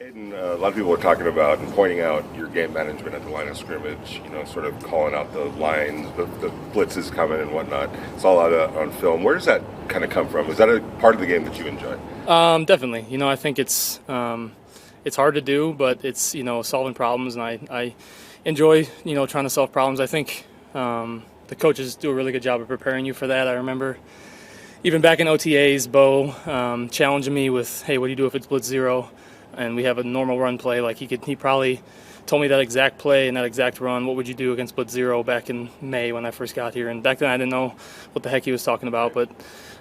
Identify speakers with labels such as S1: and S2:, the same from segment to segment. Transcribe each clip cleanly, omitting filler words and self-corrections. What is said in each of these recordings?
S1: Aidan, a lot of people are talking about and pointing out your game management at the line of scrimmage, sort of calling out the lines, the blitzes coming and whatnot. It's all out on film. Where does that kind of come from? Is that a part of the game that you enjoy?
S2: Definitely. I think it's hard to do, but it's solving problems, and I enjoy trying to solve problems. I think the coaches do a really good job of preparing you for that. I remember even back in OTAs, Bo challenging me with, "Hey, what do you do if it's blitz zero?" And we have a normal run play. Like he probably told me that exact play and that exact run. What would you do against blitz zero back in May when I first got here? And back then I didn't know what the heck he was talking about. But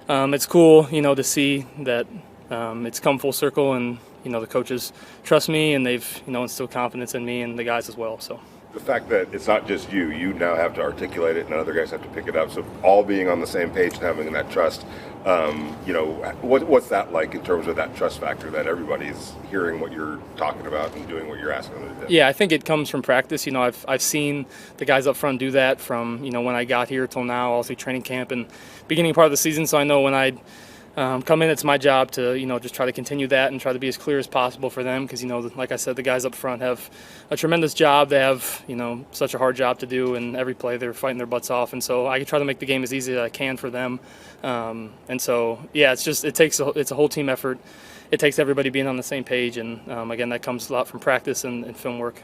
S2: it's cool, to see that it's come full circle, and the coaches trust me, and they've instilled confidence in me and the guys as well. So.
S1: The fact that it's not just you now have to articulate it and other guys have to pick it up. So all being on the same page and having that trust, what's that like in terms of that trust factor that everybody's hearing what you're talking about and doing what you're asking them to do?
S2: Yeah, I think it comes from practice. I've seen the guys up front do that from, when I got here till now, all through training camp and beginning part of the season. So I know when I come in, it's my job to just try to continue that and try to be as clear as possible for them, because like I said, the guys up front have a tremendous job. They have such a hard job to do, and every play they're fighting their butts off, and so I try to make the game as easy as I can for them. And so it's a whole team effort. It takes everybody being on the same page, and again, that comes a lot from practice and film work.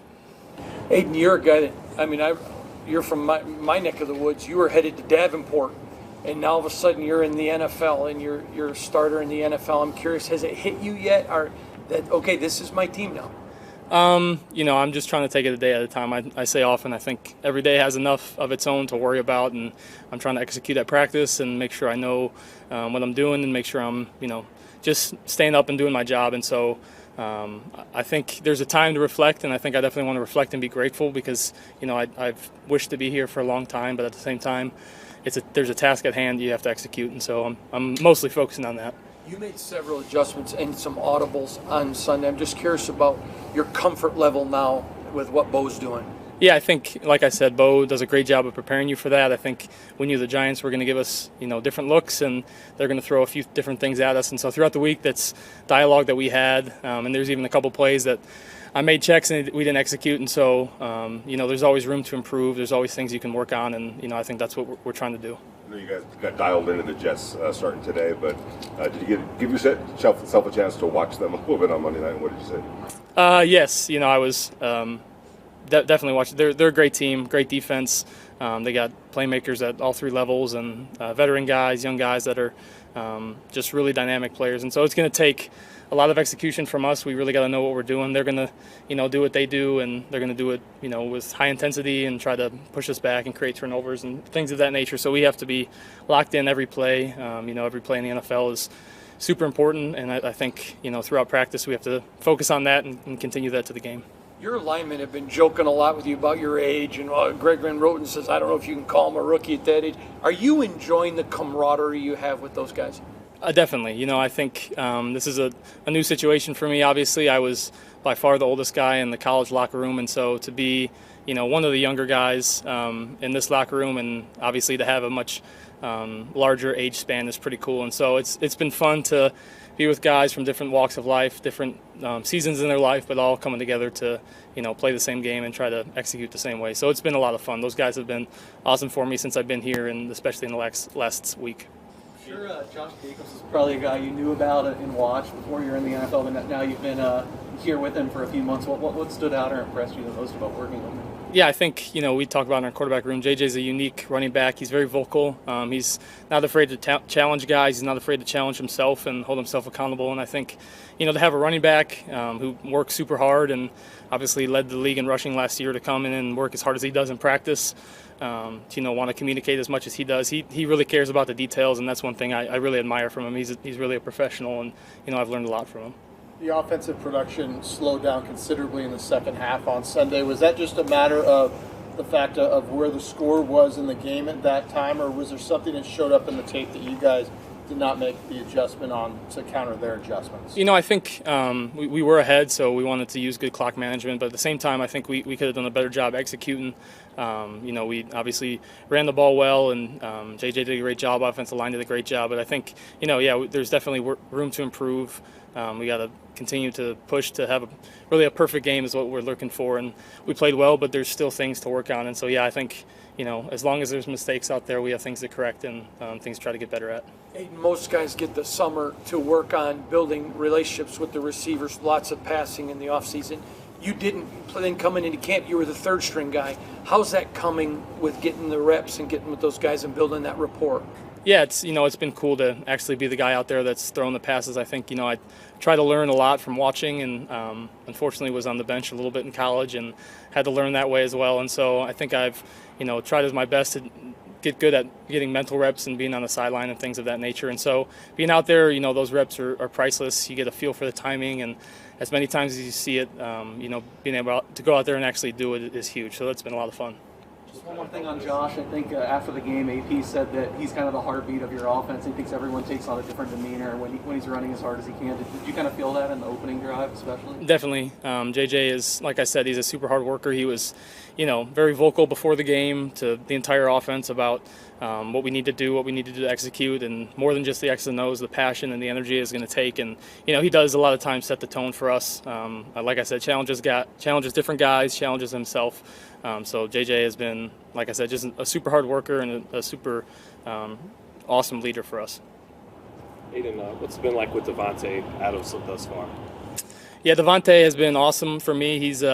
S3: Aidan, you're a guy that you're from my neck of the woods. You were headed to Davenport, and now all of a sudden you're in the NFL and you're a starter in the NFL. I'm curious, has it hit you yet, or that okay, this is my team now?
S2: I'm just trying to take it a day at a time. I say often, I think every day has enough of its own to worry about, and I'm trying to execute at practice and make sure I know what I'm doing and make sure I'm just staying up and doing my job. And so I think there's a time to reflect, and I think I definitely want to reflect and be grateful, because I've wished to be here for a long time, but at the same time there's a task at hand you have to execute, and so I'm mostly focusing on that.
S3: You made several adjustments and some audibles on Sunday. I'm just curious about your comfort level now with what Bo's doing.
S2: Yeah, I think, like I said, Bo does a great job of preparing you for that. I think we knew the Giants were going to give us, different looks, and they're going to throw a few different things at us. And so throughout the week, that's dialogue that we had, and there's even a couple plays that I made checks and we didn't execute. And so, there's always room to improve. There's always things you can work on, and I think that's what we're trying to do.
S1: I know you guys got dialed into the Jets starting today, but did you give yourself a chance to watch them a little bit on Monday night? What did you say?
S2: Yes, I was definitely watching. They're a great team, great defense. They got playmakers at all three levels, and veteran guys, young guys that are just really dynamic players. And so it's going to take a lot of execution from us. We really got to know what we're doing. They're going to, do what they do, and they're going to do it, with high intensity and try to push us back and create turnovers and things of that nature. So we have to be locked in every play. Every play in the NFL is super important, and I think, throughout practice we have to focus on that and continue that to the game.
S3: Your linemen have been joking a lot with you about your age, and Greg Van Roten says, I don't know if you can call him a rookie at that age. Are you enjoying the camaraderie you have with those guys?
S2: Definitely. I think this is a new situation for me. Obviously, I was by far the oldest guy in the college locker room, and so to be, one of the younger guys in this locker room, and obviously to have a much larger age span is pretty cool. And so it's been fun to be with guys from different walks of life, different seasons in their life, but all coming together to play the same game and try to execute the same way. So it's been a lot of fun. Those guys have been awesome for me since I've been here, and especially in the last week.
S4: Sure, Josh Jacobs is probably a guy you knew about and watched before you're in the NFL, but now you've been here with him for a few months. What stood out or impressed you the most about working with him?
S2: Yeah, I think, we talk about in our quarterback room, JJ's a unique running back. He's very vocal. He's not afraid to challenge guys. He's not afraid to challenge himself and hold himself accountable. And I think, to have a running back who works super hard and obviously led the league in rushing last year, to come in and work as hard as he does in practice, want to communicate as much as he does. He really cares about the details, and that's one thing I really admire from him. He's really a professional, and, I've learned a lot from him.
S5: The offensive production slowed down considerably in the second half on Sunday. Was that just a matter of the fact of where the score was in the game at that time, or was there something that showed up in the tape that you guys did not make the adjustment on to counter their adjustments?
S2: I think we were ahead, so we wanted to use good clock management, but at the same time, I think we could have done a better job executing. We obviously ran the ball well, and JJ did a great job, offensive line did a great job, but I think, there's definitely room to improve. we got to continue to push to have really a perfect game is what we're looking for. And we played well, but there's still things to work on. And so, yeah, I think, as long as there's mistakes out there, we have things to correct and things to try to get better at.
S3: Aidan, most guys get the summer to work on building relationships with the receivers, lots of passing in the offseason. You didn't. Then coming into camp, you were the third string guy. How's that coming with getting the reps and getting with those guys and building that rapport?
S2: Yeah, it's been cool to actually be the guy out there that's throwing the passes. I think I try to learn a lot from watching, and unfortunately was on the bench a little bit in college and had to learn that way as well. And so I think I've tried as my best to get good at getting mental reps and being on the sideline and things of that nature. And so being out there, those reps are priceless. You get a feel for the timing, and as many times as you see it, being able to go out there and actually do it is huge. So that's been a lot of fun.
S4: Just one more thing on Josh. I think after the game, AP said that he's kind of the heartbeat of your offense. He thinks everyone takes on a different demeanor when he's running as hard as he can. Did you kind of feel that in the opening drive especially?
S2: Definitely. JJ is, like I said, he's a super hard worker. He was, very vocal before the game to the entire offense about what we need to do, what we need to do to execute, and more than just the X and O's, the passion and the energy is going to take. And, he does a lot of times set the tone for us. Like I said, challenges different guys, challenges himself. So JJ has been, like I said, just a super hard worker and a super awesome leader for us.
S6: Aidan, what's it been like with Davante Adams thus far?
S2: Yeah, Davante has been awesome for me. He's,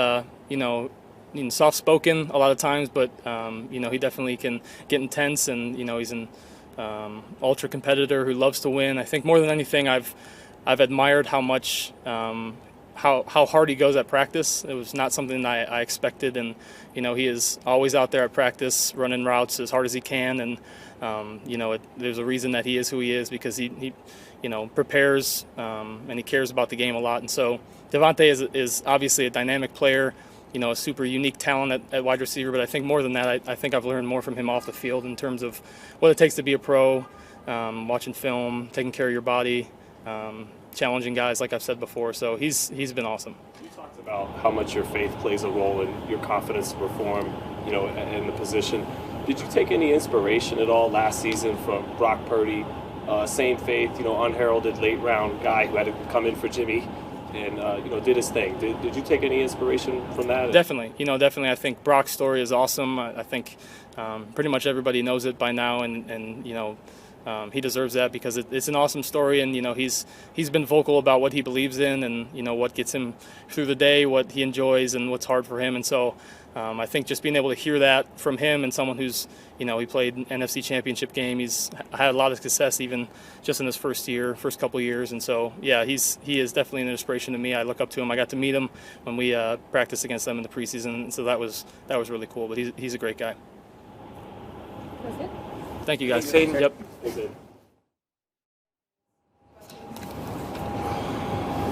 S2: soft-spoken a lot of times, but, he definitely can get intense, and, he's an ultra competitor who loves to win. I think more than anything, I've admired how much how hard he goes at practice. It was not something that I expected, and he is always out there at practice running routes as hard as he can, and there's a reason that he is who he is, because he prepares and he cares about the game a lot. And so Davante is obviously a dynamic player, a super unique talent at wide receiver, but I think more than that, I think I've learned more from him off the field in terms of what it takes to be a pro, watching film, taking care of your body, challenging guys, like I've said before. So he's been awesome.
S6: You talked about how much your faith plays a role in your confidence to perform, in the position. Did you take any inspiration at all last season from Brock Purdy? Same faith, unheralded late round guy who had to come in for Jimmy and did his thing. Did you take any inspiration from that?
S2: Definitely. Definitely. I think Brock's story is awesome. I think pretty much everybody knows it by now, and he deserves that because it's an awesome story, and he's been vocal about what he believes in, and what gets him through the day, what he enjoys, and what's hard for him. And so I think just being able to hear that from him, and someone who's he played an NFC Championship game, he's had a lot of success even just in his first couple of years. And so yeah, he is definitely an inspiration to me. I look up to him. I got to meet him when we practiced against them in the preseason, and so that was really cool. But he's a great guy.
S7: That's good.
S2: Thank you, guys.
S3: Thanks, Aidan.
S2: Yep.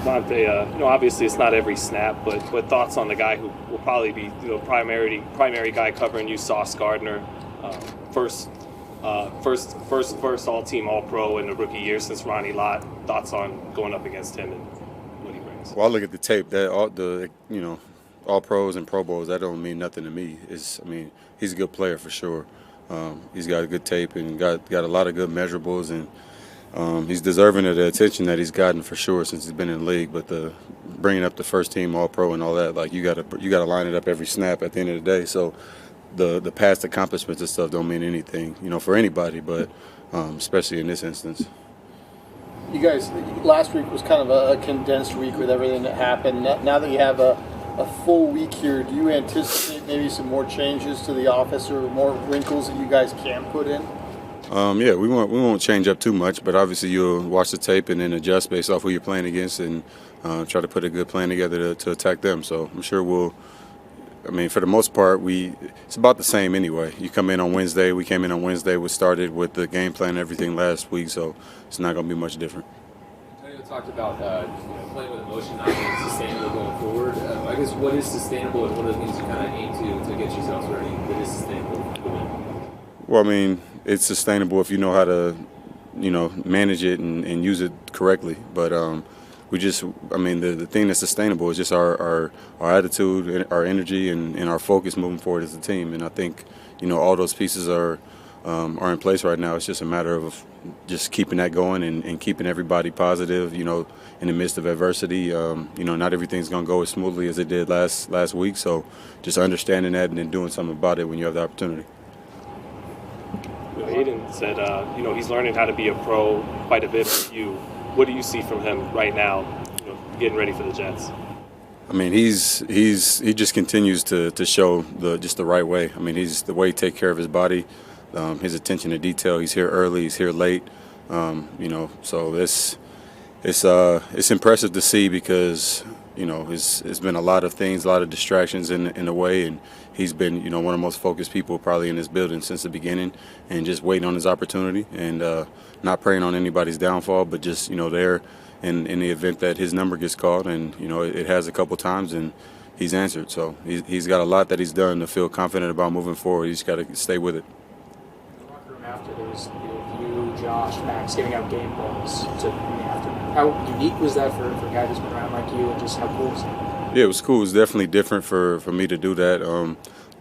S6: Davante, obviously it's not every snap, but thoughts on the guy who will probably be primary guy covering you, Sauce Gardner, first all-team, all-pro in the rookie year since Ronnie Lott. Thoughts on going up against him and what he brings?
S8: Well, I look at the tape. That all pros and Pro Bowls, that don't mean nothing to me. He's a good player for sure. He's got a good tape and got a lot of good measurables, and he's deserving of the attention that he's gotten for sure since he's been in the league. But bringing up the first team All Pro and all that, like you got to line it up every snap at the end of the day. So the past accomplishments and stuff don't mean anything, for anybody, but especially in this instance.
S5: You guys, last week was kind of a condensed week with everything that happened. Now that you have a full week here, do you anticipate maybe some more changes to the office or more wrinkles that you guys can put in?
S8: Yeah, we won't change up too much, but obviously you'll watch the tape and then adjust based off who you're playing against and try to put a good plan together to attack them. So I'm sure for the most part, it's about the same anyway. You come in on Wednesday. We came in on Wednesday. We started with the game plan and everything last week, so it's not going to be much different.
S9: Antonio talked about playing with emotion not being sustainable going forward. I guess what is sustainable and what are the things you kind of aim to get yourselves ready that is sustainable to win?
S8: Well, it's sustainable if you know how to, manage it and use it correctly. But the thing that's sustainable is just our attitude, our energy, and our focus moving forward as a team. And I think, all those pieces are are in place right now. It's just a matter of just keeping that going and keeping everybody positive, in the midst of adversity. Not everything's going to go as smoothly as it did last week. So just understanding that and then doing something about it when you have the opportunity.
S6: Aidan said, he's learning how to be a pro quite a bit with you. What do you see from him right now, getting ready for the Jets?
S8: I mean, he just continues to show the right way. I mean, he's the way he takes care of his body, his attention to detail. He's here early, he's here late. So it's impressive to see because it's been a lot of things, a lot of distractions in the way, and he's been one of the most focused people probably in this building since the beginning, and just waiting on his opportunity and not preying on anybody's downfall, but just there. In the event that his number gets called, and it has a couple times, and he's answered. So he's got a lot that he's done to feel confident about moving forward. He's got to stay with it.
S10: In the locker room after, there was you, Josh, Max giving out game balls in the afternoon. How unique was that for a guy who's been around like you, and just how cool was it?
S8: Yeah, it was cool. It was definitely different for me to do that.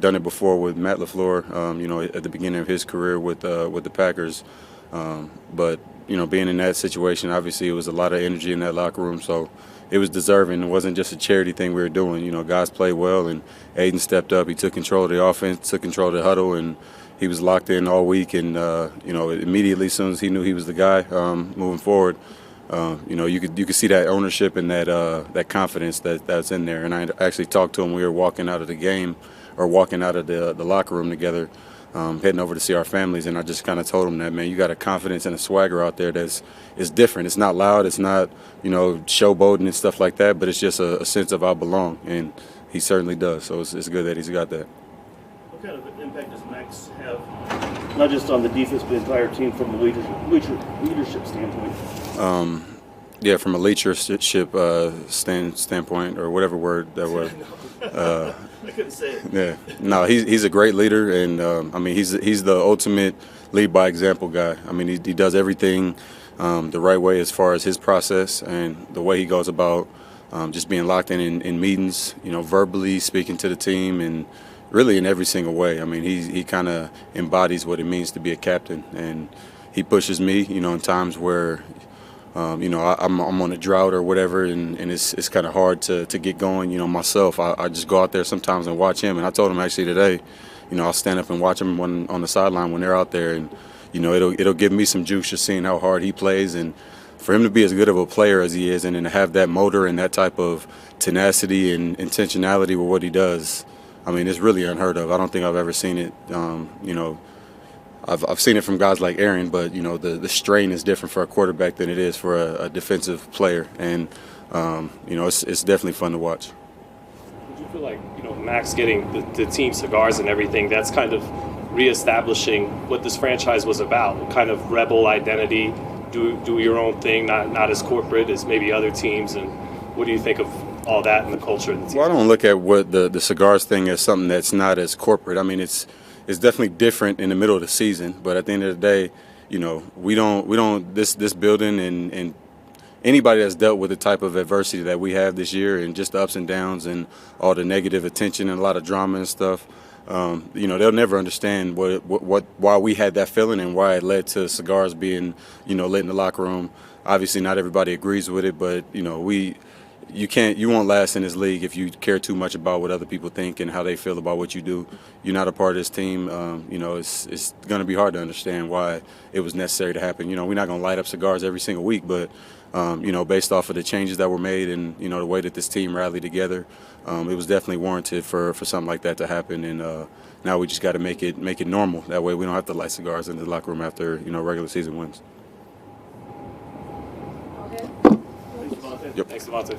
S8: Done it before with Matt LaFleur, at the beginning of his career with the Packers, but. Being in that situation, obviously it was a lot of energy in that locker room, so it was deserving. It wasn't just a charity thing we were doing. Guys played well, and Aidan stepped up. He took control of the offense, took control of the huddle, and he was locked in all week. And immediately, as soon as he knew he was the guy moving forward, you could see that ownership and that confidence that's in there. And I actually talked to him. We were walking out of the game, or walking out of the locker room together. Heading over to see our families, and I just kind of told him that, man, you got a confidence and a swagger out there that's different. It's not loud, it's not showboating and stuff like that, but it's just a sense of I belong, and he certainly does. So it's good that he's got that.
S11: What kind of impact does Max have, not just on the defense, but the entire team from a leadership standpoint?
S8: Yeah, from a leadership standpoint, or whatever word that was.
S11: I couldn't say it.
S8: Yeah, no, he's a great leader, and he's the ultimate lead by example guy. I mean, he does everything the right way as far as his process and the way he goes about just being locked in meetings, verbally speaking to the team, and really in every single way. I mean, he kind of embodies what it means to be a captain, and he pushes me, in times where. I'm on a drought or whatever, and it's kind of hard to get going. Myself, I just go out there sometimes and watch him. And I told him actually today, I'll stand up and watch him on the sideline when they're out there, and it'll give me some juice just seeing how hard he plays, and for him to be as good of a player as he is, and then to have that motor and that type of tenacity and intentionality with what he does. I mean, it's really unheard of. I don't think I've ever seen it. I've seen it from guys like Aaron, but the strain is different for a quarterback than it is for a defensive player, and it's definitely fun to watch.
S6: Would you feel like Max getting the team cigars and everything? That's kind of reestablishing what this franchise was about, kind of rebel identity, do your own thing, not as corporate as maybe other teams. And what do you think of all that and the culture of the team?
S8: Well, I don't look at what the cigars thing as something that's not as corporate. I mean, it's definitely different in the middle of the season, but at the end of the day, we don't this building and anybody that's dealt with the type of adversity that we have this year and just the ups and downs and all the negative attention and a lot of drama and stuff, they'll never understand why we had that feeling and why it led to cigars being lit in the locker room. Obviously, not everybody agrees with it, but you won't last in this league if you care too much about what other people think and how they feel about what you do. You're not a part of this team. It's going to be hard to understand why it was necessary to happen. We're not going to light up cigars every single week, but based off of the changes that were made and the way that this team rallied together, it was definitely warranted for something like that to happen. And now we just got to make it normal. That way we don't have to light cigars in the locker room after regular season wins.
S7: Okay.
S6: Yep. Thanks, Davante.